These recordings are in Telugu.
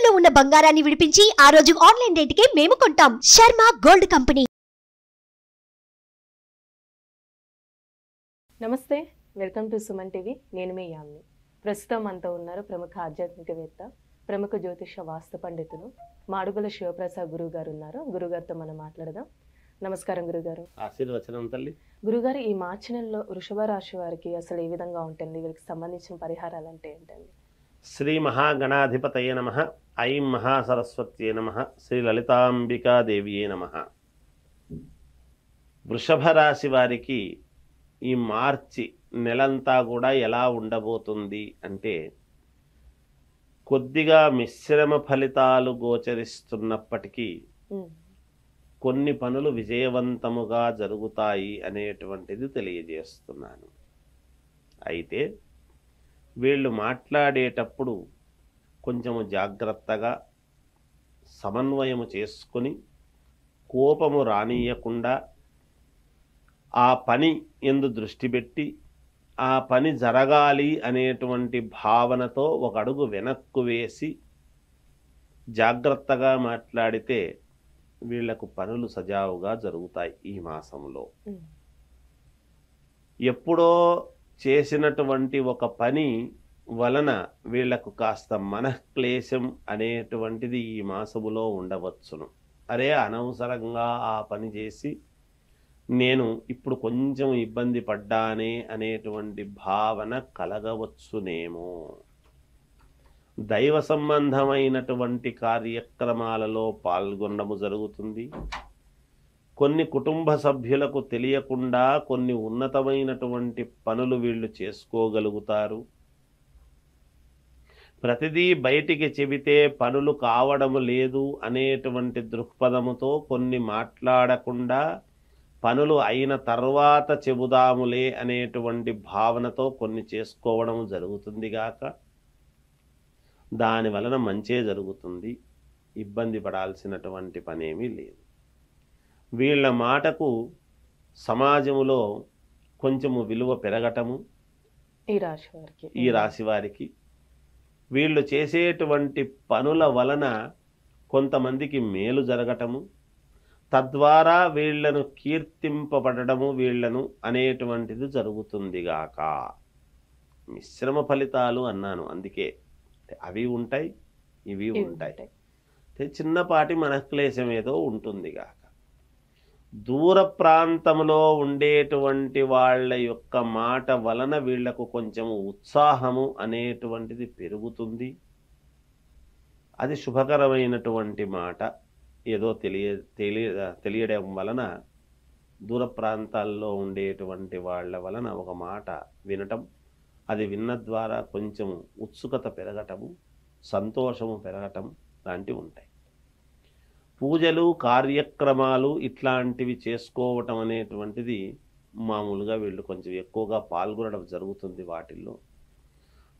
తాకట్టులో ఉన్న బంగారాన్ని విడిపించి ఆ రోజు ఆన్లైన్ రేటుకే మేము కొంటాం. Sharma gold company. నమస్తే, వెల్కమ్ టు సుమన్ టీవీ. నేను మీ యామ్ని. ప్రస్తుతం మనతో ఉన్నారు ప్రముఖ ఆధ్యాత్మికవేత్త, ప్రముఖ జ్యోతిష వాస్తు పండితులు మాడుగుల శివప్రసాద్ గురువు గారు ఉన్నారు. గురుగారితో మనం మాట్లాడదాం. నమస్కారం గురుగారు. ఆశీర్వచనం తల్లి. గురుగారు, ఈ మార్చి నెలలో వృషభ రాశి వారికి అసలు ఏ విధంగా ఉంటుంది? వీరికి సంబంధించిన పరిహారాలు అంటే ఏంటండి? శ్రీ మహాగణాధిపతయ నమః. ఐం మహాసరస్వత్యే నమః. శ్రీ లలితాంబికాదేవియే నమః. వృషభ రాశి వారికి ఈ మార్చి నెలంతా కూడా ఎలా ఉండబోతుంది అంటే, కొద్దిగా మిశ్రమ ఫలితాలు గోచరిస్తున్నప్పటికీ కొన్ని పనులు విజయవంతముగా జరుగుతాయి అనేటువంటిది తెలియజేస్తున్నాను. అయితే వీళ్ళు మాట్లాడేటప్పుడు కొంచెము జాగ్రత్తగా సమన్వయము చేసుకొని కోపము రానియకుండా ఆ పని యందు దృష్టి పెట్టి ఆ పని జరగాలి అనేటువంటి భావనతో ఒక అడుగు వెనక్కు వేసి జాగ్రత్తగా మాట్లాడితే వీళ్లకు పనులు సజావుగా జరుగుతాయి. ఈ మాసంలో ఎప్పుడో చేసినటువంటి ఒక పని వలన వీళ్లకు కాస్త మనఃక్లేశం అనేటువంటిది ఈ మాసములో ఉండవచ్చును. అరే, అనవసరంగా ఆ పని చేసి నేను ఇప్పుడు కొంచెం ఇబ్బంది పడ్డానే అనేటువంటి భావన కలగవచ్చునేమో. దైవ సంబంధమైనటువంటి కార్యక్రమాలలో పాల్గొనడము జరుగుతుంది. కొన్ని కుటుంబ సభ్యులకు తెలియకుండా కొన్ని ఉన్నతమైనటువంటి పనులు వీళ్ళు చేసుకోగలుగుతారు. ప్రతిదీ బయటికి చెబితే పనులు కావడము లేదు అనేటువంటి దృక్పథముతో కొన్ని మాట్లాడకుండా పనులు అయిన తర్వాత చెబుదాములే అనేటువంటి భావనతో కొన్ని చేసుకోవడం జరుగుతుంది గాక దాని వలన మంచే జరుగుతుంది. ఇబ్బంది పడాల్సినటువంటి పనేమీ లేదు. వీళ్ళ మాటకు సమాజంలో కొంచెము విలువ పెరగటము ఈ రాశి వారికి వీళ్ళు చేసేటువంటి పనుల వలన కొంతమందికి మేలు జరగటము, తద్వారా వీళ్లను కీర్తింపబడము వీళ్లను అనేటువంటిది జరుగుతుందిగాక. మిశ్రమ ఫలితాలు అన్నాను, అందుకే అవి ఉంటాయి ఇవి ఉంటాయి. చిన్నపాటి మనఃక్లేశం ఏదో ఉంటుందిగాక. దూర ప్రాంతంలో ఉండేటువంటి వాళ్ళ యొక్క మాట వలన వీళ్లకు కొంచెం ఉత్సాహము అనేటువంటిది పెరుగుతుంది. అది శుభకరమైనటువంటి మాట. ఏదో తెలియడం వలన దూర ప్రాంతాల్లో ఉండేటువంటి వాళ్ళ వలన ఒక మాట వినటం, అది విన్న ద్వారా కొంచెం ఉత్సుకత పెరగటము, సంతోషము పెరగటం లాంటివి ఉంటాయి. పూజలు కార్యక్రమాలు ఇట్లాంటివి చేసుకోవటం అనేటువంటిది మామూలుగా వీళ్ళు కొంచెం ఎక్కువగా పాల్గొనడం జరుగుతుంది. వాటిల్లో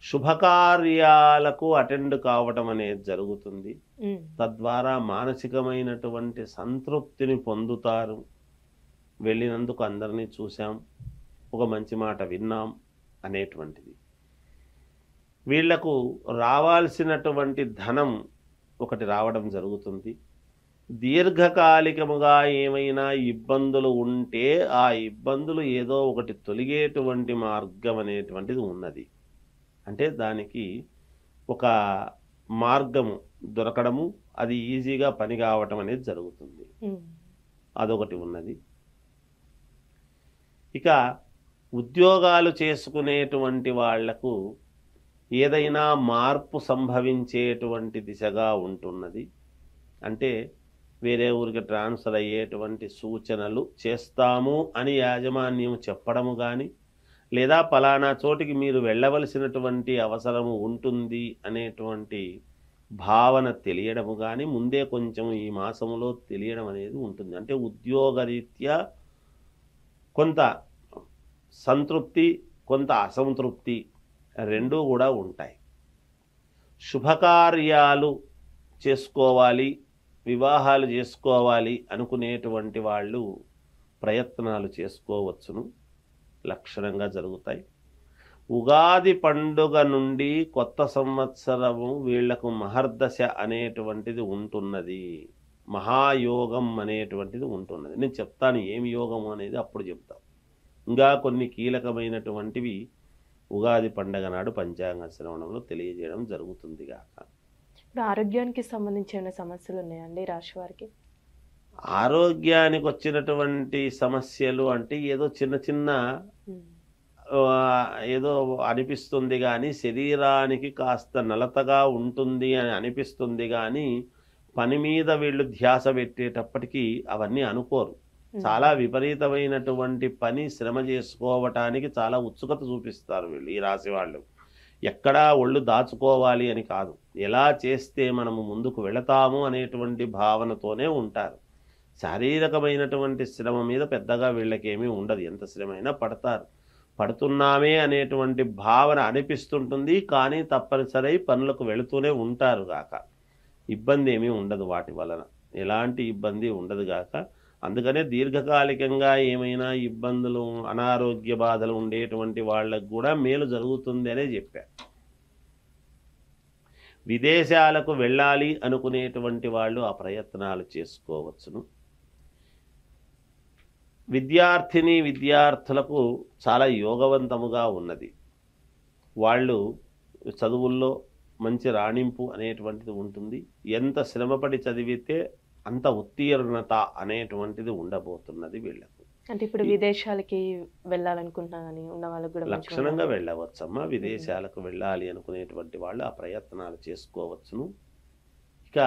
శుభకార్యాలకు అటెండ్ కావటం అనేది జరుగుతుంది. తద్వారా మానసికమైనటువంటి సంతృప్తిని పొందుతారు. వెళ్ళినందుకు అందరినీ చూసాం, ఒక మంచి మాట విన్నాం అనేటువంటిది. వీళ్లకు రావాల్సినటువంటి ధనం ఒకటి రావడం జరుగుతుంది. దీర్ఘకాలికముగా ఏమైనా ఇబ్బందులు ఉంటే ఆ ఇబ్బందులు ఏదో ఒకటి తొలగేటువంటి మార్గం అనేటువంటిది ఉన్నది. అంటే దానికి ఒక మార్గము దొరకడము, అది ఈజీగా పని కావటం అనేది జరుగుతుంది. అదొకటి ఉన్నది. ఇక ఉద్యోగాలు చేసుకునేటువంటి వాళ్లకు ఏదైనా మార్పు సంభవించేటువంటి దిశగా ఉంటున్నది. అంటే వేరే ఊరికి ట్రాన్స్ఫర్ అయ్యేటువంటి సూచనలు చేస్తాము అని యాజమాన్యం చెప్పడము కానీ, లేదా పలానా చోటికి మీరు వెళ్ళవలసినటువంటి అవసరము ఉంటుంది అనేటువంటి భావన తెలియడము కానీ ముందే కొంచెం ఈ మాసంలో తెలియడం అనేది ఉంటుంది. అంటే ఉద్యోగరీత్యా కొంత సంతృప్తి, కొంత అసంతృప్తి రెండూ కూడా ఉంటాయి. శుభకార్యాలు చేసుకోవాలి, వివాహాలు చేసుకోవాలి అనుకునేటువంటి వాళ్ళు ప్రయత్నాలు చేసుకోవచ్చును, లక్షణంగా జరుగుతాయి. ఉగాది పండుగ నుండి కొత్త సంవత్సరము వీళ్లకు మహర్దశ అనేటువంటిది ఉంటున్నది, మహాయోగం అనేటువంటిది ఉంటున్నది. నేను చెప్తాను ఏమి యోగం అనేది అప్పుడు చెప్తాను. ఇంకా కొన్ని కీలకమైనటువంటివి ఉగాది పండగ నాడు పంచాంగ శ్రవణంలో తెలియజేయడం జరుగుతుంది గాక. ఇప్పుడు ఆరోగ్యానికి సంబంధించిన సమస్యలు ఉన్నాయండి రాశి వారికి? ఆరోగ్యానికి వచ్చినటువంటి సమస్యలు అంటే ఏదో చిన్న చిన్న ఏదో అనిపిస్తుంది కానీ శరీరానికి కాస్త నలతగా ఉంటుంది అని అనిపిస్తుంది కానీ పని మీద వీళ్ళు ధ్యాస పెట్టేటప్పటికీ అవన్నీ అనుకోరు. చాలా విపరీతమైనటువంటి పని శ్రమ చేసుకోవటానికి చాలా ఉత్సుకత చూపిస్తారు వీళ్ళు, ఈ రాశి వాళ్ళు. ఎక్కడా ఒళ్ళు దాచుకోవాలి అని కాదు, ఎలా చేస్తే మనము ముందుకు వెళతాము అనేటువంటి భావనతోనే ఉంటారు. శారీరకమైనటువంటి శ్రమ మీద పెద్దగా వీళ్ళకేమీ ఉండదు, ఎంత శ్రమ అయినా పడతారు. పడుతున్నామే అనేటువంటి భావన అనిపిస్తుంటుంది కానీ తప్పనిసరి పనులకు వెళుతూనే ఉంటారు గాక. ఇబ్బంది ఏమీ ఉండదు వాటి వలన, ఎలాంటి ఇబ్బంది ఉండదు గాక. అందుకనే దీర్ఘకాలికంగా ఏమైనా ఇబ్బందులు అనారోగ్య బాధలు ఉండేటువంటి వాళ్ళకు కూడా మేలు జరుగుతుంది అనే చెప్పారు. విదేశాలకు వెళ్ళాలి అనుకునేటువంటి వాళ్ళు ఆ ప్రయత్నాలు చేసుకోవచ్చును. విద్యార్థిని విద్యార్థులకు చాలా యోగవంతముగా ఉన్నది. వాళ్ళు చదువుల్లో మంచి రాణింపు అనేటువంటిది ఉంటుంది. ఎంత శ్రమపడి చదివితే అంత ఉత్తీర్ణత అనేటువంటిది ఉండబోతున్నది వీళ్ళకు. అంటే ఇప్పుడు విదేశాలకి వెళ్ళాలనుకుంటున్నానని ఉన్న వాళ్ళకు కూడా లక్షణంగా వెళ్ళవచ్చమ్మా. విదేశాలకు వెళ్ళాలి అనుకునేటువంటి వాళ్ళు ఆ ప్రయత్నాలు చేసుకోవచ్చును. ఇక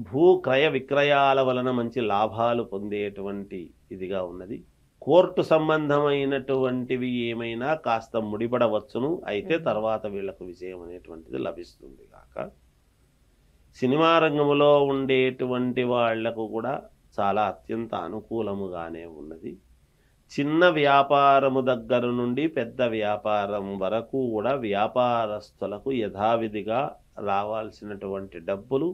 భూ క్రయ విక్రయాల వలన మంచి లాభాలు పొందేటువంటి ఇదిగా ఉన్నది. కోర్టు సంబంధమైనటువంటివి ఏమైనా కాస్త ముడిపడవచ్చును, అయితే తర్వాత వీళ్లకు విజయం అనేటువంటిది లభిస్తుంది కాక. సినిమా రంగంలో ఉండేటువంటి వాళ్లకు కూడా చాలా అత్యంత అనుకూలముగానే ఉన్నది. చిన్న వ్యాపారము దగ్గర నుండి పెద్ద వ్యాపారం వరకు కూడా వ్యాపారస్తులకు యథావిధిగా రావాల్సినటువంటి డబ్బులు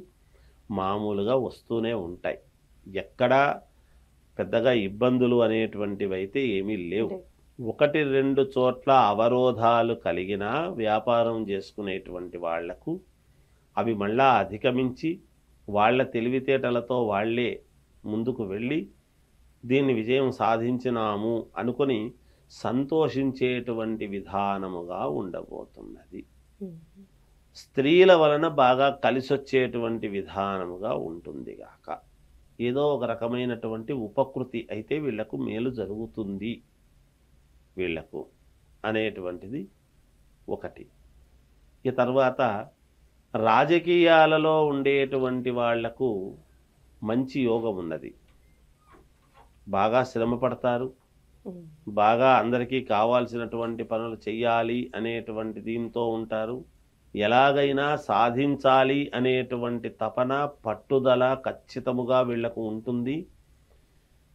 మామూలుగా వస్తూనే ఉంటాయి. ఎక్కడా పెద్దగా ఇబ్బందులు అనేటువంటివి అయితే ఏమీ లేవు. 1-2 చోట్ల అవరోధాలు కలిగినా వ్యాపారం చేసుకునేటువంటి వాళ్లకు అవి మళ్ళా అధిగమించి వాళ్ళ తెలివితేటలతో వాళ్ళే ముందుకు వెళ్ళి దీన్ని విజయం సాధించినాము అనుకొని సంతోషించేటువంటి విధానముగా ఉండబోతున్నది. స్త్రీల వలన బాగా కలిసొచ్చేటువంటి విధానముగా ఉంటుంది గాక. ఏదో ఒక రకమైనటువంటి ఉపకృతి అయితే వీళ్లకు మేలు జరుగుతుంది వీళ్లకు అనేటువంటిది ఒకటి. ఈ తర్వాత రాజకీయాలలో ఉండేటువంటి వాళ్లకు మంచి యోగం ఉన్నది. బాగా శ్రమ పడతారు, బాగా అందరికీ కావాల్సినటువంటి పనులు చెయ్యాలి అనేటువంటి దీంతో ఉంటారు. ఎలాగైనా సాధించాలి అనేటువంటి తపన పట్టుదల ఖచ్చితముగా వీళ్లకు ఉంటుంది.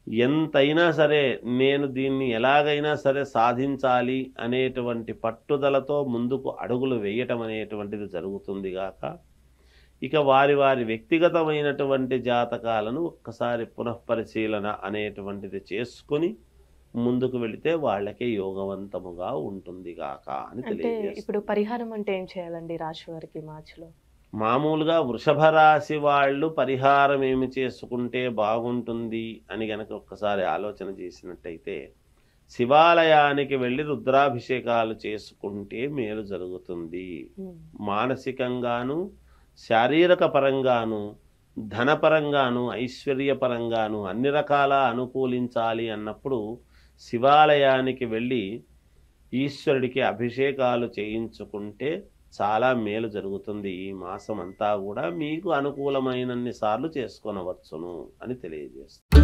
ఎంతైనా సరే నేను దీన్ని ఎలాగైనా సరే సాధించాలి అనేటువంటి పట్టుదలతో ముందుకు అడుగులు వేయటం అనేటువంటిది జరుగుతుంది గాక. ఇక వారి వారి వ్యక్తిగతమైనటువంటి జాతకాలను ఒక్కసారి పునఃపరిశీలన అనేటువంటిది చేసుకొని ముందుకు వెళితే వాళ్ళకే యోగవంతముగా ఉంటుంది గాక అని తెలియజేస్తుంది. ఇప్పుడు పరిహారం అంటే ఏం చేయాలండి రాశి వారికి మార్చిలో? మామూలుగా వృషభ రాశి వాళ్ళు పరిహారం ఏమి చేసుకుంటే బాగుంటుంది అని గనక ఒక్కసారి ఆలోచన చేసినట్టయితే శివాలయానికి వెళ్ళి రుద్రాభిషేకాలు చేసుకుంటే మేలు జరుగుతుంది. మానసికంగాను శారీరక పరంగాను ధనపరంగాను ఐశ్వర్యపరంగాను అన్ని రకాల అనుకూలించాలి అన్నప్పుడు శివాలయానికి వెళ్ళి ఈశ్వరుడికి అభిషేకాలు చేయించుకుంటే చాలా మేలు జరుగుతుంది. ఈ మాసం అంతా కూడా మీకు అనుకూలమైనన్ని సార్లు చేసుకొనవచ్చును అని తెలియజేస్తుంది.